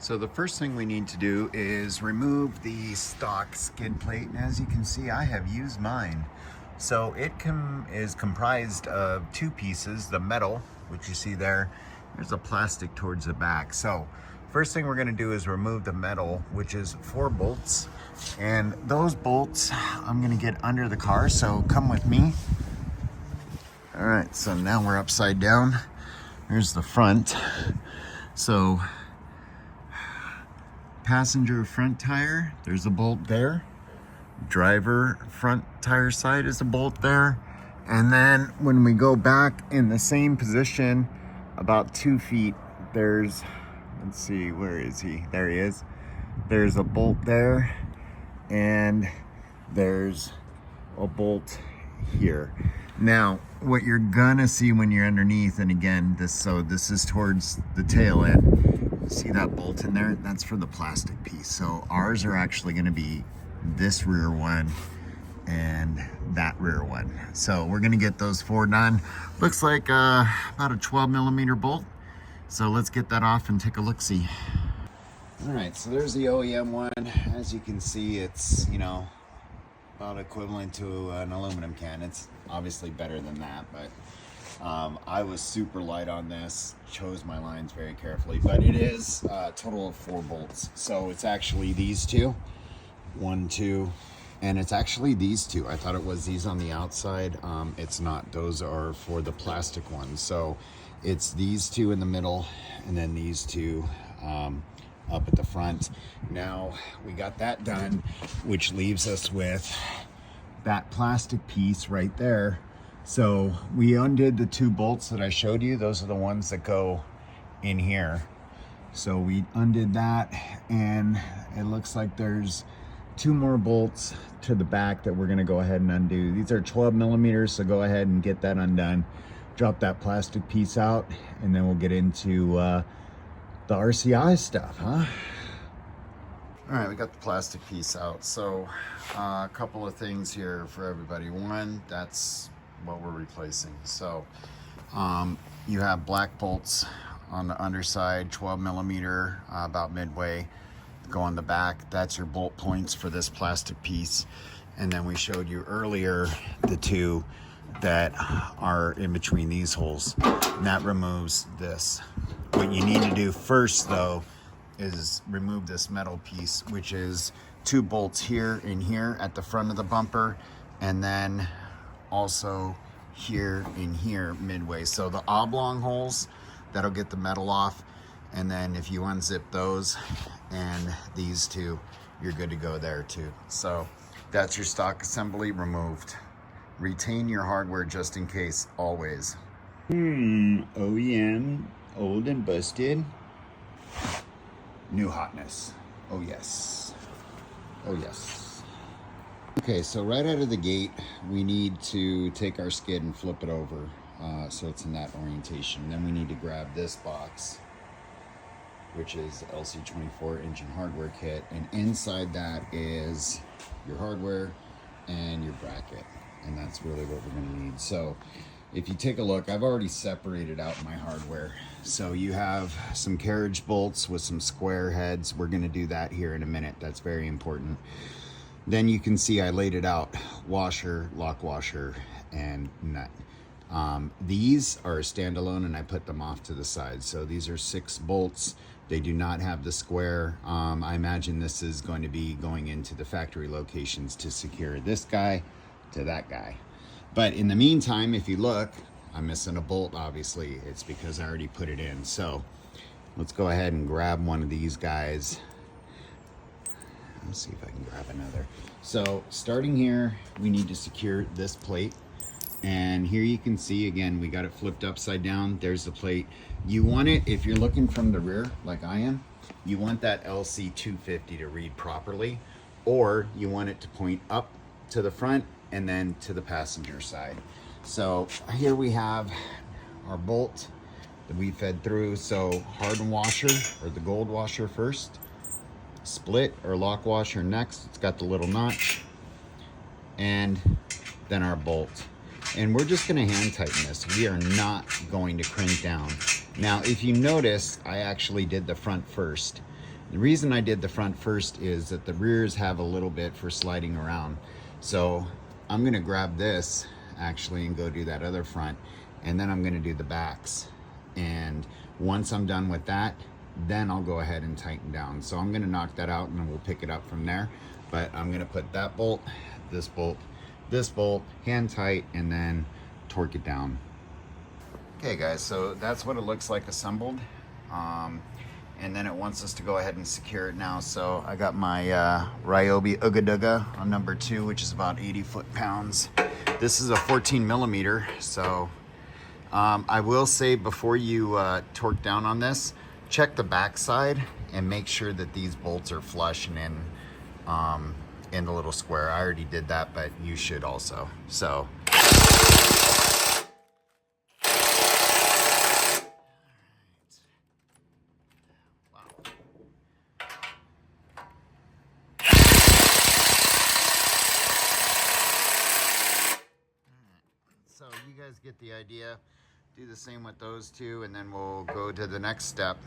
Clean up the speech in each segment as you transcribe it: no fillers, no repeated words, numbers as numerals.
So the first thing we need to do is remove the stock skid plate, and as you can see, I have used mine. So it is comprised of two pieces, the metal, which you see there, there's a plastic towards the back. So first thing we're going to do is remove the metal, which is 4 bolts, and those bolts I'm going to get under the car, so come with me. All right, so now we're upside down. Here's the front. So passenger front tire, there's a bolt there. Driver front tire side is a bolt there. And then when we go back in the same position, about 2 feet, there's, let's see, where is he? There he is. There's a bolt there, and there's a bolt here. Now, what you're gonna see when you're underneath, and again, this is towards the tail end. See that bolt in there? That's for the plastic piece. So ours are actually gonna be this rear one and that rear one. So we're gonna get those 4 done. Looks like about a 12mm bolt. So let's get that off and take a look-see. All right, so there's the OEM one. As you can see, it's, you know, about equivalent to an aluminum can. It's obviously better than that, but I was super light on this, chose my lines very carefully, but it is a total of 4 bolts. So it's actually these two, 1, 2, and it's actually these two. I thought it was these on the outside. It's not. Those are for the plastic ones. So it's these two in the middle, and then these two up at the front. Now we got that done, which leaves us with that plastic piece right there. So we undid the 2 bolts that I showed you. Those are the ones that go in here. So we undid that, and it looks like there's 2 more bolts to the back that we're gonna go ahead and undo. These are 12mm, so go ahead and get that undone. Drop that plastic piece out, and then we'll get into the RCI stuff, huh? All right, we got the plastic piece out. So a couple of things here for everybody. One, that's what we're replacing. So you have black bolts on the underside, 12mm, about midway, go on the back. That's your bolt points for this plastic piece. And then we showed you earlier the 2 that are in between these holes, and that removes this. What you need to do first, though, is remove this metal piece, which is 2 bolts here and here at the front of the bumper, and then also here and here midway. So the oblong holes, that'll get the metal off, and then if you unzip those and these 2, you're good to go there too. So that's your stock assembly removed. Retain your hardware just in case, always. OEM, old and busted. New hotness. Oh yes. Oh yes. Okay, so right out of the gate, we need to take our skid and flip it over so it's in that orientation. Then we need to grab this box, which is LC24 engine hardware kit, and inside that is your hardware and your bracket, and that's really what we're going to need. So if you take a look, I've already separated out my hardware. So you have some carriage bolts with some square heads. We're going to do that here in a minute. That's very important. Then you can see I laid it out: washer, lock washer, and nut. These are standalone, and I put them off to the side. So these are 6 bolts. They do not have the square. I imagine this is going to be going into the factory locations to secure this guy to that guy. But in the meantime, if you look, I'm missing a bolt, obviously. It's because I already put it in. So let's go ahead and grab one of these guys. Let's see if I can grab another. So starting here, we need to secure this plate. And here you can see, again, we got it flipped upside down. There's the plate. You want it, if you're looking from the rear, like I am, you want that LC250 to read properly, or you want it to point up to the front and then to the passenger side. So here we have our bolt that we fed through. So hardened washer, or the gold washer first, split or lock washer next. It's got the little notch, and then our bolt. And we're just gonna hand tighten this. We are not going to crank down. Now, if you notice, I actually did the front first. The reason I did the front first is that the rears have a little bit for sliding around. So I'm gonna grab this actually and go do that other front, and then I'm gonna do the backs. And once I'm done with that, then I'll go ahead and tighten down. So I'm gonna knock that out and then we'll pick it up from there. But I'm gonna put that bolt, this bolt, hand tight, and then torque it down. Okay guys, so that's what it looks like assembled. And then it wants us to go ahead and secure it now. So I got my Ryobi Ooga Dooga on number 2, which is about 80 foot-pounds. This is a 14 millimeter. So I will say before you torque down on this, check the back side and make sure that these bolts are flush and in the little square. I already did that, but you should also. So. So you guys get the idea. Do the same with those two, and then we'll go to the next step.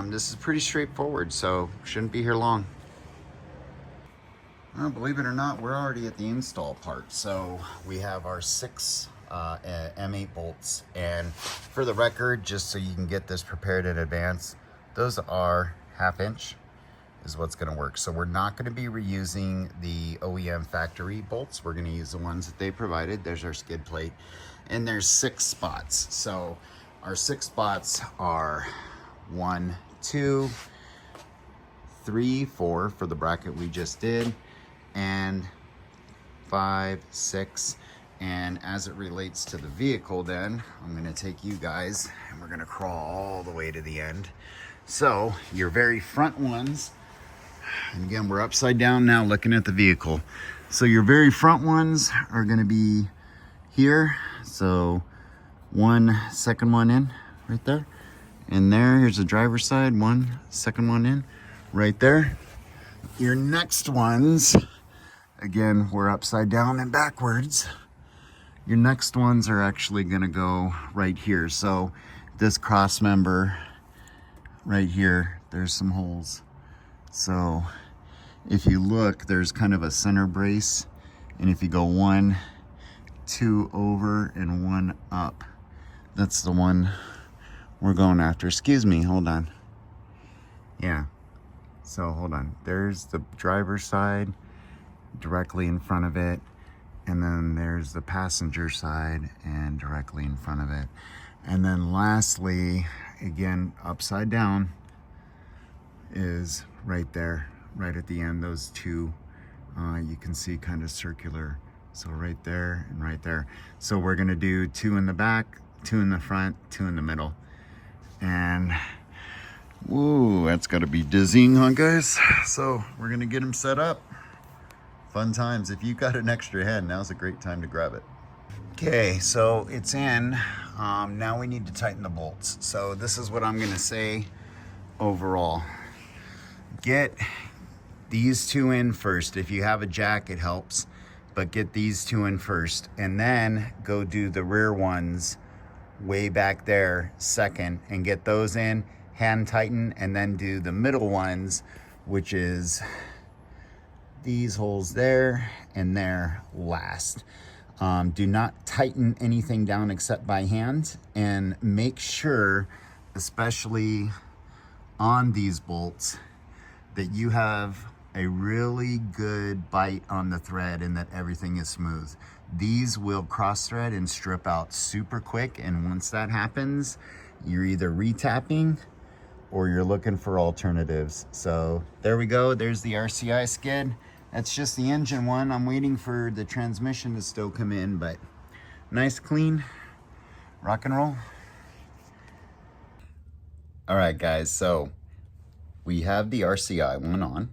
This is pretty straightforward, so shouldn't be here long. Well, believe it or not, we're already at the install part. So we have our 6 M8 bolts, and for the record, just so you can get this prepared in advance, those are 1/2 inch is what's going to work. So we're not going to be reusing the OEM factory bolts. We're going to use the ones that they provided. There's our skid plate, and there's 6 spots. So our 6 spots are 1, 2, 3, 4 for the bracket we just did, and 5, 6. And as it relates to the vehicle, then I'm going to take you guys and we're going to crawl all the way to the end. So your very front ones, and again, we're upside down now looking at the vehicle. So your very front ones are going to be here. So 1 second one in right there. And here's the driver's side, 1 second one in right there. Your next ones, again, we're upside down and backwards. Your next ones are actually going to go right here. So this cross member right here, there's some holes. So if you look, there's kind of a center brace, and if you go 1, 2 over and 1 up, that's the one we're going after. Excuse me, hold on. Yeah, so hold on. There's the driver's side directly in front of it, and then there's the passenger side and directly in front of it. And then lastly, again, upside down, is right there, right at the end. Those 2 you can see kind of circular, so right there and right there. So we're gonna do 2 in the back, 2 in the front, 2 in the middle. And whoa, that's gotta be dizzying, huh guys? So we're gonna get them set up. Fun times. If you got an extra hand, now's a great time to grab it. Okay, so it's in. Now we need to tighten the bolts. So this is what I'm gonna say overall. Get these 2 in first. If you have a jack, it helps, but get these 2 in first, and then go do the rear ones way back there second, and get those in, hand tighten, and then do the middle ones, which is these holes there and there last. Do not tighten anything down except by hand, and make sure, especially on these bolts, that you have a really good bite on the thread and that everything is smooth. These will cross thread and strip out super quick, and once that happens, you're either retapping or you're looking for alternatives. So there we go, there's the RCI skid. That's just the engine one. I'm waiting for the transmission to still come in, but nice, clean, rock and roll. All right guys, so we have the RCI one on,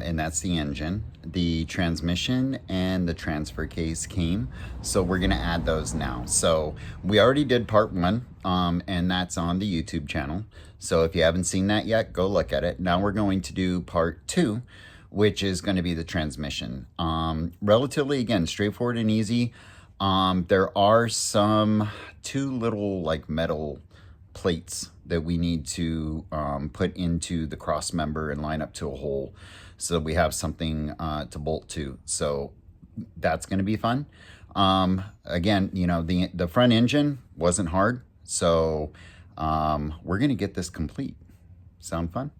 and that's the engine. The transmission and the transfer case came, so we're gonna add those now. So we already did part 1, and that's on the YouTube channel. So if you haven't seen that yet, go look at it. Now we're going to do part 2, which is going to be the transmission. Relatively, again, straightforward and easy. There are some 2 little like metal plates that we need to put into the cross member and line up to a hole so that we have something to bolt to. So that's going to be fun. Again, you know, the front engine wasn't hard, so we're going to get this complete. Sound fun?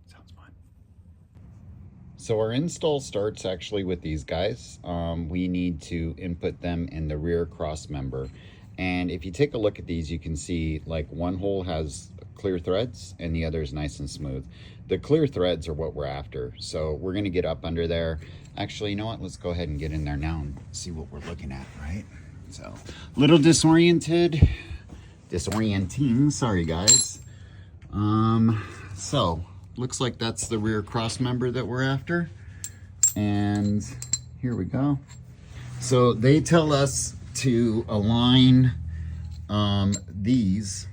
Sounds fun. So our install starts actually with these guys. We need to input them in the rear cross member. And if you take a look at these, you can see like one hole has clear threads and the other is nice and smooth. The clear threads are what we're after. So we're gonna get up under there. Actually, you know what? Let's go ahead and get in there now and see what we're looking at, right? So, little disorienting, sorry guys. So, looks like that's the rear cross member that we're after. And here we go. So they tell us to align these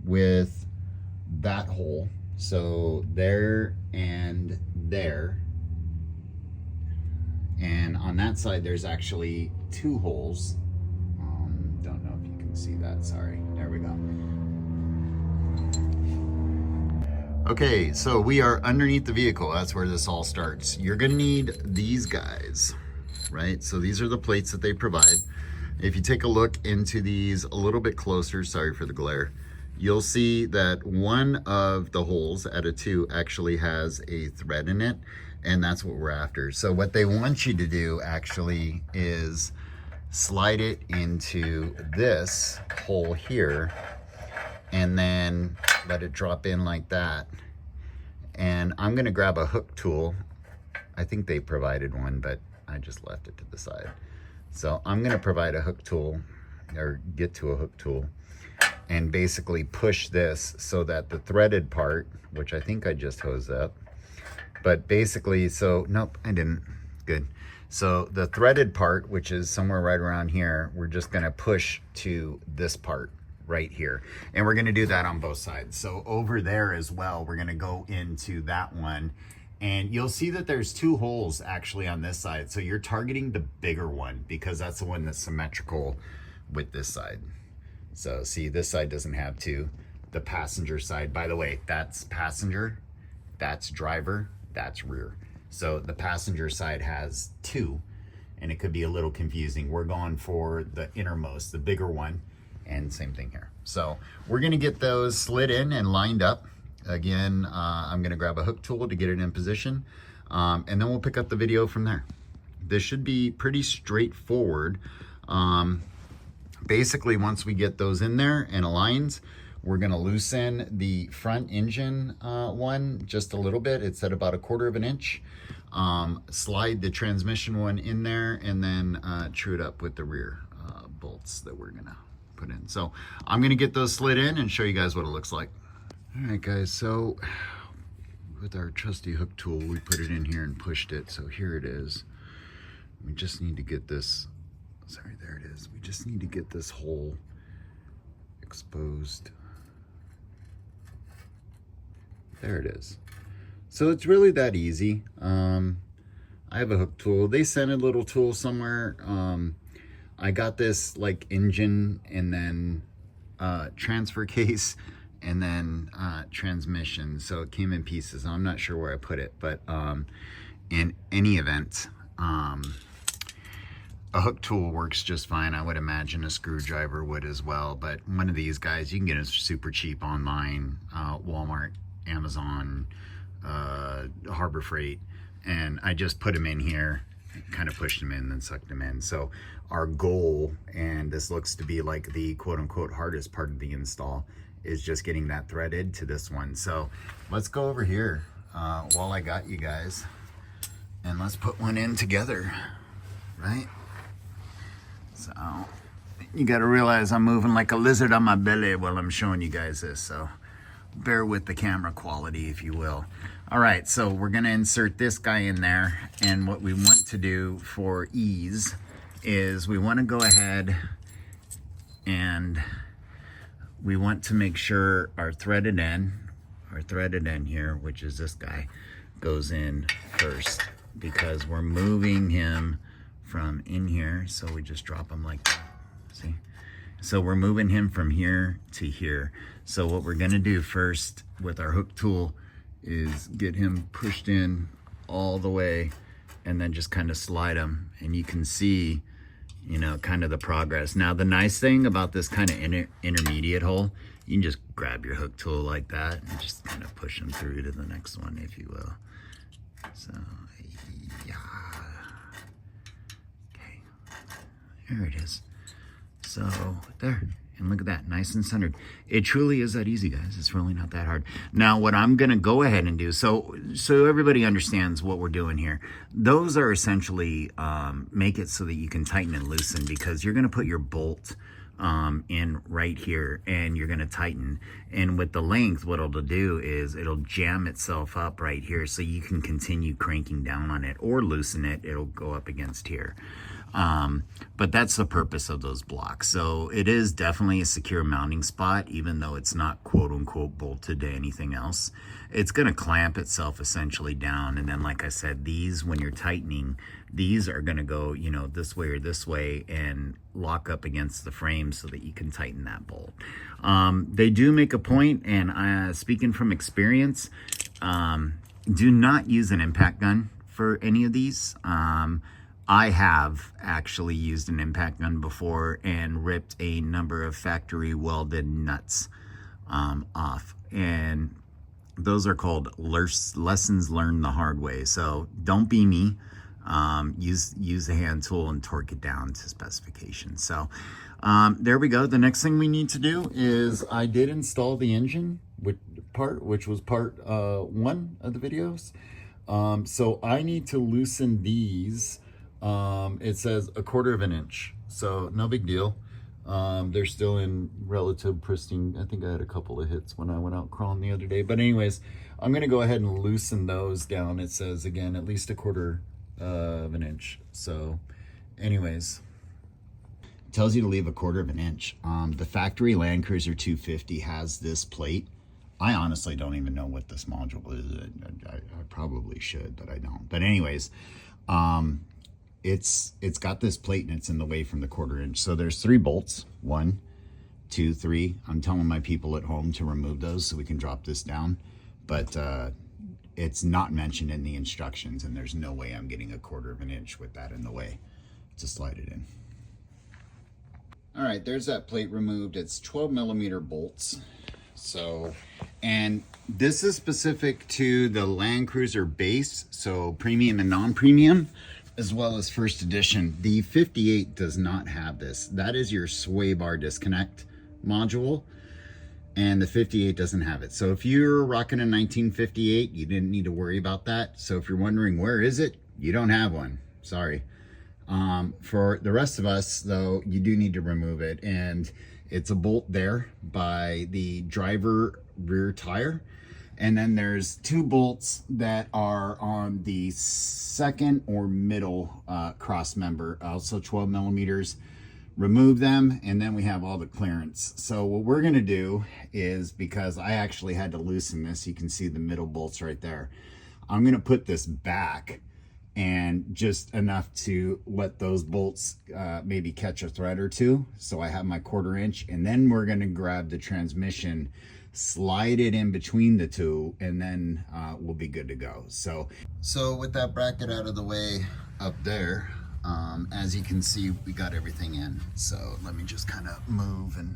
with that hole. So there and there. And on that side, there's actually two holes. Don't know if you can see that, sorry. There we go. Okay, so we are underneath the vehicle. That's where this all starts. You're gonna need these guys, right? So these are the plates that they provide. If you take a look into these a little bit closer, sorry for the glare, you'll see that one of the holes out of two actually has a thread in it, and that's what we're after. So what they want you to do actually is slide it into this hole here and then let it drop in like that. And I'm gonna grab a hook tool. I think they provided one, but I just left it to the side. So I'm gonna provide a hook tool, or get to a hook tool, and basically push this so that the threaded part, which I think I just hosed up, but basically, so, nope, I didn't, good. So the threaded part, which is somewhere right around here, we're just gonna push to this part right here. And we're gonna do that on both sides. So over there as well, we're gonna go into that one, and you'll see that there's two holes actually on this side. So you're targeting the bigger one because that's the one that's symmetrical with this side. So see, this side doesn't have two. The passenger side, by the way, that's passenger, that's driver, that's rear. So the passenger side has two, and it could be a little confusing. We're going for the innermost, the bigger one, and same thing here. So we're gonna get those slid in and lined up. Again, I'm gonna grab a hook tool to get it in position, and then we'll pick up the video from there. This should be pretty straightforward. Basically, once we get those in there and aligned, we're gonna loosen the front engine one just a little bit. It's at about 1/4 of an inch. Slide the transmission one in there, and then true it up with the rear bolts that we're gonna put in. So I'm gonna get those slid in and show you guys what it looks like. All right guys, so with our trusty hook tool, we put it in here and pushed it. So here it is. We just need to get this, sorry, there it is. We just need to get this hole exposed. There it is. So it's really that easy. I have a hook tool. They sent a little tool somewhere. I got this like engine and then transfer case and then transmission. So it came in pieces. I'm not sure where I put it, but in any event, a hook tool works just fine. I would imagine a screwdriver would as well, but one of these guys, you can get it super cheap online, Walmart, Amazon, Harbor Freight, and I just put them in here, kind of pushed them in, then sucked them in. So our goal, and this looks to be like the quote-unquote hardest part of the install, is just getting that threaded to this one. So let's go over here while I got you guys, and let's put one in together, right? So you got to realize I'm moving like a lizard on my belly while I'm showing you guys this, so bear with the camera quality, if you will. All right, so we're gonna insert this guy in there, and what we want to do for ease is we want to go ahead and we want to make sure our threaded end here, which is this guy, goes in first, because we're moving him from in here. So we just drop him like that, see? So we're moving him from here to here. So what we're gonna do first with our hook tool is get him pushed in all the way and then just kind of slide him. And you can see, you know, kind of the progress. Now, the nice thing about this kind of intermediate hole, you can just grab your hook tool like that and just kind of push them through to the next one, if you will. So, yeah. Okay, there it is. So, there. And look at that, nice and centered. It truly is that easy, guys. It's really not that hard. Now, what I'm gonna go ahead and do, so everybody understands what we're doing here. Those are essentially, make it so that you can tighten and loosen, because you're gonna put your bolt in right here and you're gonna tighten. And with the length, what it'll do is it'll jam itself up right here so you can continue cranking down on it, or loosen it, it'll go up against here. But that's the purpose of those blocks. So it is definitely a secure mounting spot, even though it's not quote unquote bolted to anything else. It's going to clamp itself essentially down. And then, like I said, these, when you're tightening, these are going to go, you know, this way or this way and lock up against the frame so that you can tighten that bolt. They do make a point, and speaking from experience, do not use an impact gun for any of these. I have actually used an impact gun before and ripped a number of factory welded nuts off. And those are called lessons learned the hard way. So don't be me. Use a hand tool and torque it down to specifications. So there we go. The next thing we need to do is, I did install the engine which was part 1 of the videos. So I need to loosen these. It says 1/4 of an inch, so no big deal. They're still in relative pristine. I think I had a couple of hits when I went out crawling the other day, but anyways, I'm gonna go ahead and loosen those down. It says, again, at least 1/4 of an inch. So anyways, it tells you to leave 1/4 of an inch. The factory Landcruiser 250 has this plate. I honestly don't even know what this module is. I probably should, but I don't. But anyways, it's got this plate and it's in the way from the 1/4 inch. So there's 3 bolts, 1, 2, 3. I'm telling my people at home to remove those so we can drop this down, but it's not mentioned in the instructions, and there's no way I'm getting 1/4 of an inch with that in the way to slide it in. All right, there's that plate removed. It's 12mm bolts. So, and this is specific to the Landcruiser base, so premium and non-premium, as well as first edition. The 58 does not have this. That is your sway bar disconnect module, and the 58 doesn't have it. So if you're rocking a 1958, you didn't need to worry about that. So if you're wondering where is it, you don't have one. Sorry. For the rest of us, though, you do need to remove it, and it's a bolt there by the driver rear tire. And then there's 2 bolts that are on the second or middle cross member, also 12mm. Remove them, and then we have all the clearance. So what we're gonna do is, because I actually had to loosen this, you can see the middle bolts right there. I'm gonna put this back, and just enough to let those bolts maybe catch a thread or 2. So I have my 1/4 inch, and then we're gonna grab the transmission, slide it in between the 2, and then we'll be good to go. So with that bracket out of the way up there, as you can see, we got everything in. So let me just kind of move and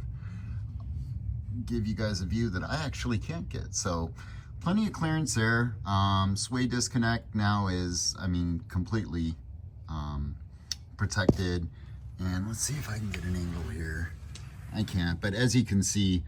give you guys a view that I actually can't get. So plenty of clearance there. Sway disconnect now is, I mean, completely protected. And let's see if I can get an angle here. I can't, but as you can see,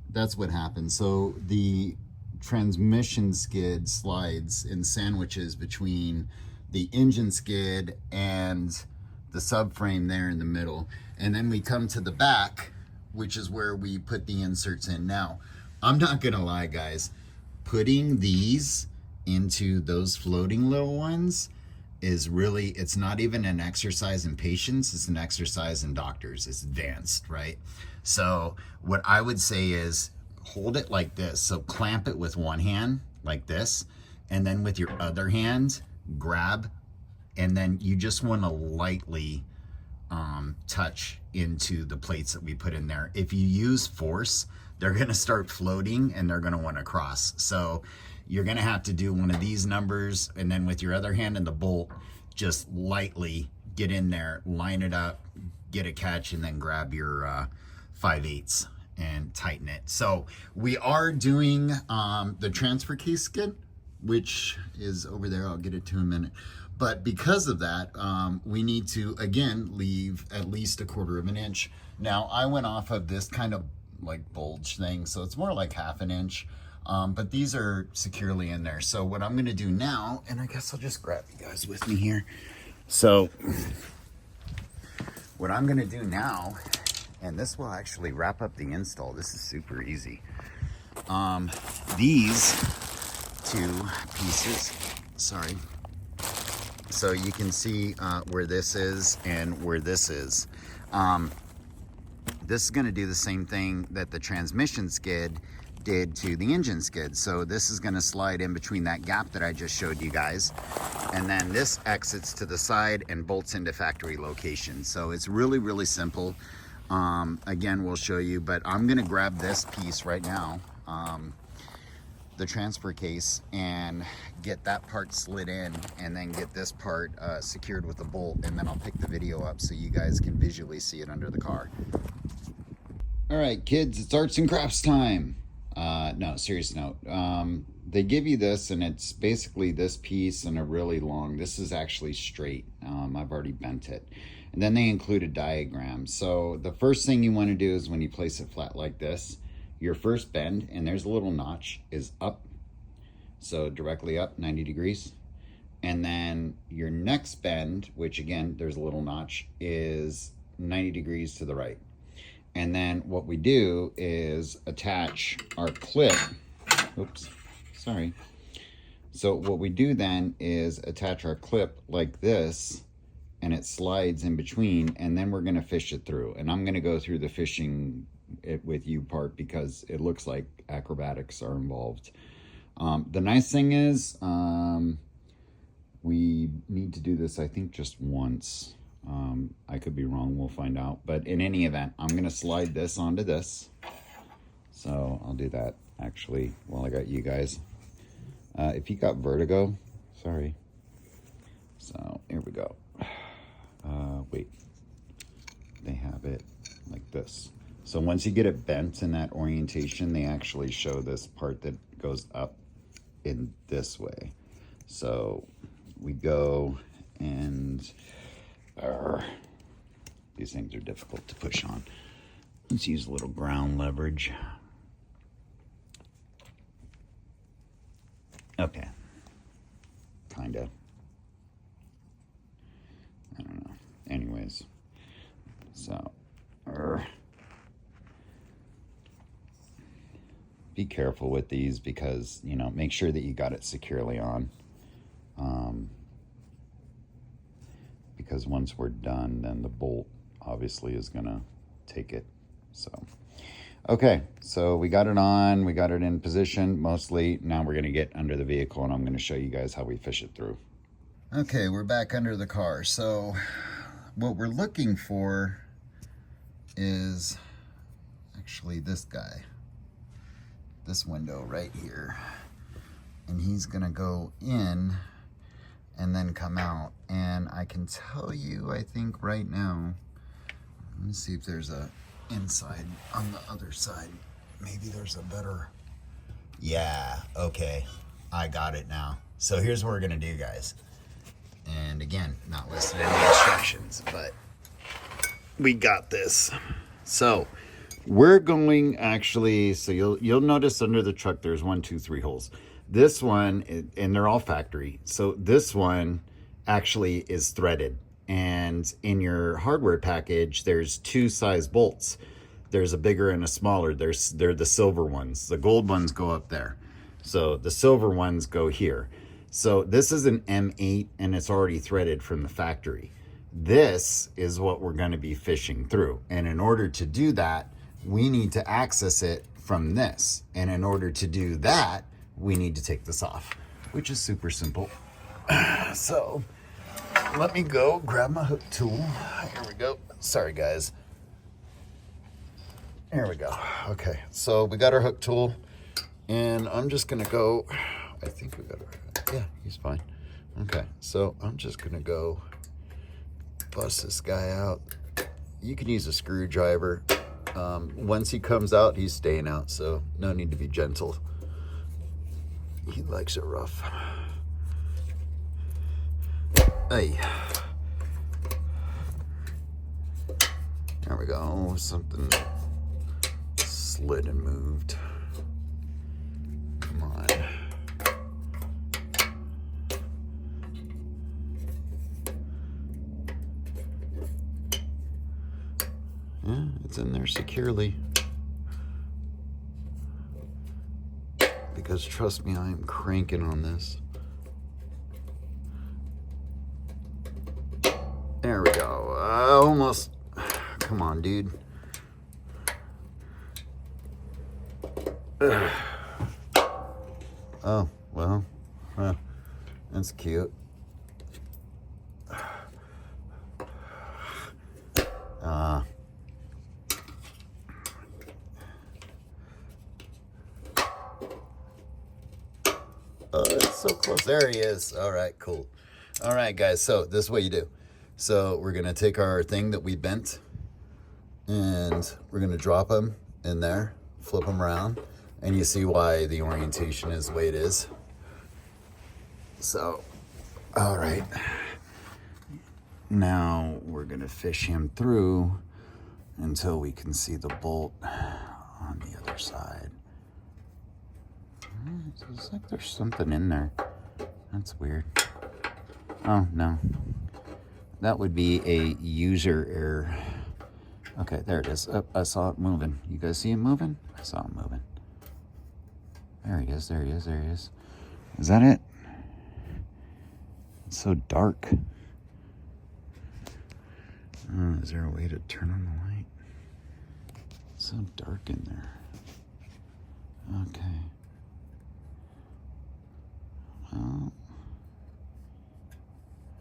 that's what happens. So the transmission skid slides in sandwiches between the engine skid and the subframe there in the middle. And then we come to the back, which is where we put the inserts in. Now, I'm not gonna lie, guys, putting these into those floating little ones is really, it's not even an exercise in patience, it's an exercise in doctors. It's advanced, right? So what I would say is hold it like this. So clamp it with one hand like this, and then with your other hand, grab, and then you just want to lightly touch into the plates that we put in there. If you use force, they're going to start floating and they're going to want to cross. So you're going to have to do one of these numbers, and then with your other hand and the bolt, just lightly get in there, line it up, get a catch, and then grab your 5/8 and tighten it. So we are doing the transfer case skid, which is over there. I'll get it to in a minute. But because of that, we need to, again, leave at least 1/4 inch. Now, I went off of this kind of like bulge thing, so it's more like 1/2 inch. But these are securely in there. So what I'm gonna do now, and I guess I'll just grab you guys with me here. So what I'm gonna do now, and this will actually wrap up the install. This is super easy. These 2 pieces, sorry. So you can see where this is and where this is. This is gonna do the same thing that the transmission skid did to the engine skid. So this is gonna slide in between that gap that I just showed you guys. And then this exits to the side and bolts into factory location. So it's really, really simple. Again, we'll show you, but I'm gonna grab this piece right now, the transfer case, and get that part slid in, and then get this part secured with a bolt, and then I'll pick the video up so you guys can visually see it under the car. All right, kids, it's arts and crafts time. No, serious note. They give you this, and it's basically this piece and a really long, this is actually straight. I've already bent it. And then they include a diagram. So the first thing you want to do is when you place it flat like this, your first bend, and there's a little notch, is up. So directly up, 90 degrees. And then your next bend, which again, there's a little notch, is 90 degrees to the right. And then what we do is attach our clip. Oops, sorry. So what we do then is attach our clip like this, and it slides in between, and then we're gonna fish it through. And I'm gonna go through the fishing it with you part because it looks like acrobatics are involved. The nice thing is we need to do this, I think, just once. I could be wrong, we'll find out. But in any event, I'm gonna slide this onto this. So I'll do that actually while I got you guys. If you got vertigo, sorry. So here we go. Wait, they have it like this. So once you get it bent in that orientation, they actually show this part that goes up in this way. So we go and these things are difficult to push on. Let's use a little ground leverage. Okay, kinda. I don't know. Anyways, so be careful with these because, you know, make sure that you got it securely on. Because once we're done, then the bolt obviously is gonna take it. So, okay, so we got it on, we got it in position mostly. Now we're gonna get under the vehicle and I'm gonna show you guys how we fish it through. Okay, we're back under the car. So what we're looking for is actually this guy, this window right here. And he's gonna go in and then come out. And I can tell you, I think right now, let me see if there's a inside on the other side. Maybe there's a better, yeah, okay, I got it now. So here's what we're gonna do, guys. And again, not listed in the instructions, but we got this. So we're going actually, so you'll notice under the truck there's 1, 2, 3 holes. This one, and they're all factory. So this one actually is threaded. And in your hardware package, there's 2 size bolts. There's a bigger and a smaller. They're the silver ones. The gold ones go up there. So the silver ones go here. So this is an M8 and it's already threaded from the factory. This is what we're going to be fishing through. And in order to do that, we need to access it from this. And in order to do that, we need to take this off, which is super simple. So let me go grab my hook tool. Here we go. Sorry, guys. Here we go. Okay, so we got our hook tool, and I'm just gonna go, I think we got our, yeah, he's fine. Okay, so I'm just gonna go bust this guy out. You can use a screwdriver. Once he comes out, he's staying out, so no need to be gentle. He likes it rough. Hey. There we go. Something slid and moved. Come on. Yeah, it's in there securely. Because trust me, I am cranking on this. There we go. Almost. Come on, dude. Ugh. Oh, well. That's cute. Oh, it's so close. There he is. All right, cool. All right, guys. So this is what you do. So we're going to take our thing that we bent, and we're going to drop them in there, flip them around, and you see why the orientation is the way it is. So, all right. Now we're going to fish him through until we can see the bolt on the other side. It looks like there's something in there. That's weird. Oh, no. That would be a user error. Okay, there it is. Oh, I saw it moving. You guys see him moving? I saw him moving. There he is, there he is, there he is. Is that it? It's so dark. Is there a way to turn on the light? It's so dark in there. Okay. Well,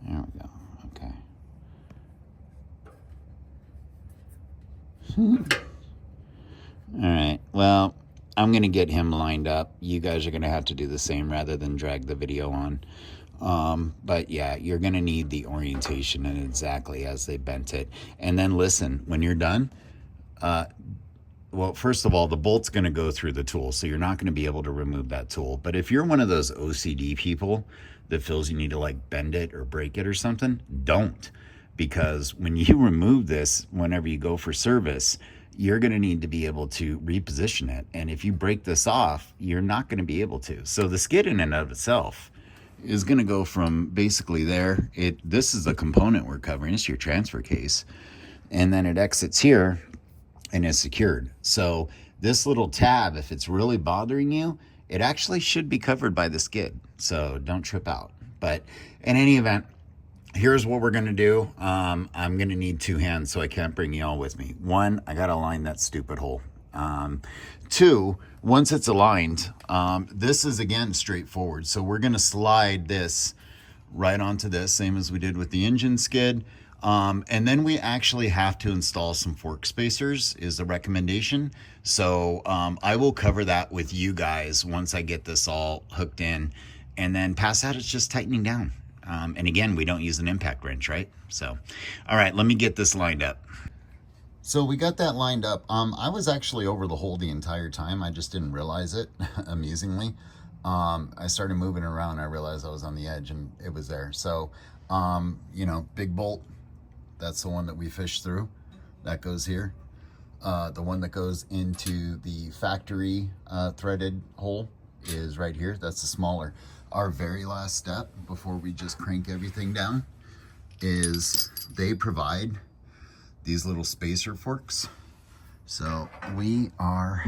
there we go. Okay. All right. Well, I'm going to get him lined up. You guys are going to have to do the same rather than drag the video on. But yeah, you're going to need the orientation and exactly as they bent it. And then listen, when you're done, well, first of all, the bolt's going to go through the tool, so you're not going to be able to remove that tool. But if you're one of those OCD people that feels you need to like bend it or break it or something, don't. Because when you remove this, whenever you go for service, you're going to need to be able to reposition it. And if you break this off, you're not going to be able to. So the skid in and of itself is going to go from basically there. This is the component we're covering. It's your transfer case. And then it exits here and is secured. So this little tab, if it's really bothering you, it actually should be covered by the skid. So don't trip out. But in any event, here's what we're going to do. I'm going to need two hands, so I can't bring you all with me. One, I got to align that stupid hole. Two, once it's aligned, this is again straightforward. So we're going to slide this right onto this, same as we did with the engine skid. And then we actually have to install some fork spacers is the recommendation. So I will cover that with you guys once I get this all hooked in. And then past that, it's just tightening down. And again, we don't use an impact wrench, right? So, all right, let me get this lined up. So we got that lined up. I was actually over the hole the entire time. I just didn't realize it, amusingly. I started moving around. I realized I was on the edge and it was there. So, you know, big bolt. That's the one that we fished through. That goes here. The one that goes into the factory threaded hole is right here. That's the smaller. Our very last step before we just crank everything down is they provide these little spacer forks. So we are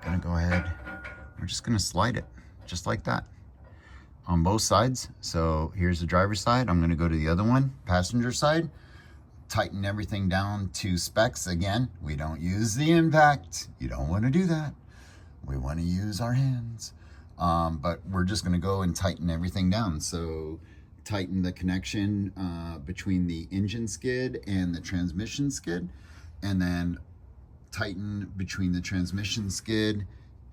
gonna go ahead, we're just gonna slide it just like that on both sides. So here's the driver's side. I'm gonna go to the other one, passenger side, tighten everything down to specs. Again, we don't use the impact. You don't wanna do that. We wanna use our hands. But we're just gonna go and tighten everything down. So tighten the connection between the engine skid and the transmission skid, and then tighten between the transmission skid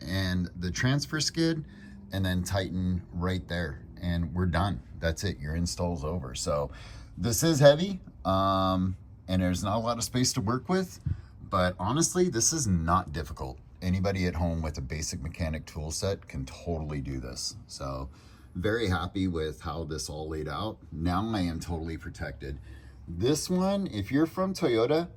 and the transfer skid, and then tighten right there, and we're done. That's it. Your install's over. So this is heavy, and there's not a lot of space to work with, but honestly, this is not difficult. Anybody at home with a basic mechanic tool set can totally do this. So very happy with how this all laid out. Now I am totally protected. This one, if you're from Toyota,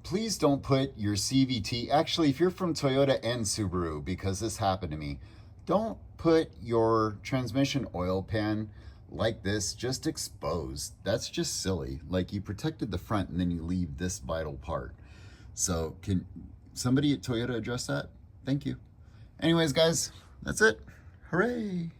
please don't put your CVT, actually, if you're from Toyota and Subaru, because this happened to me, don't put your transmission oil pan like this just exposed. That's just silly. Like, you protected the front and then you leave this vital part. So can somebody at Toyota address that? Thank you. Anyways, guys, that's it. Hooray.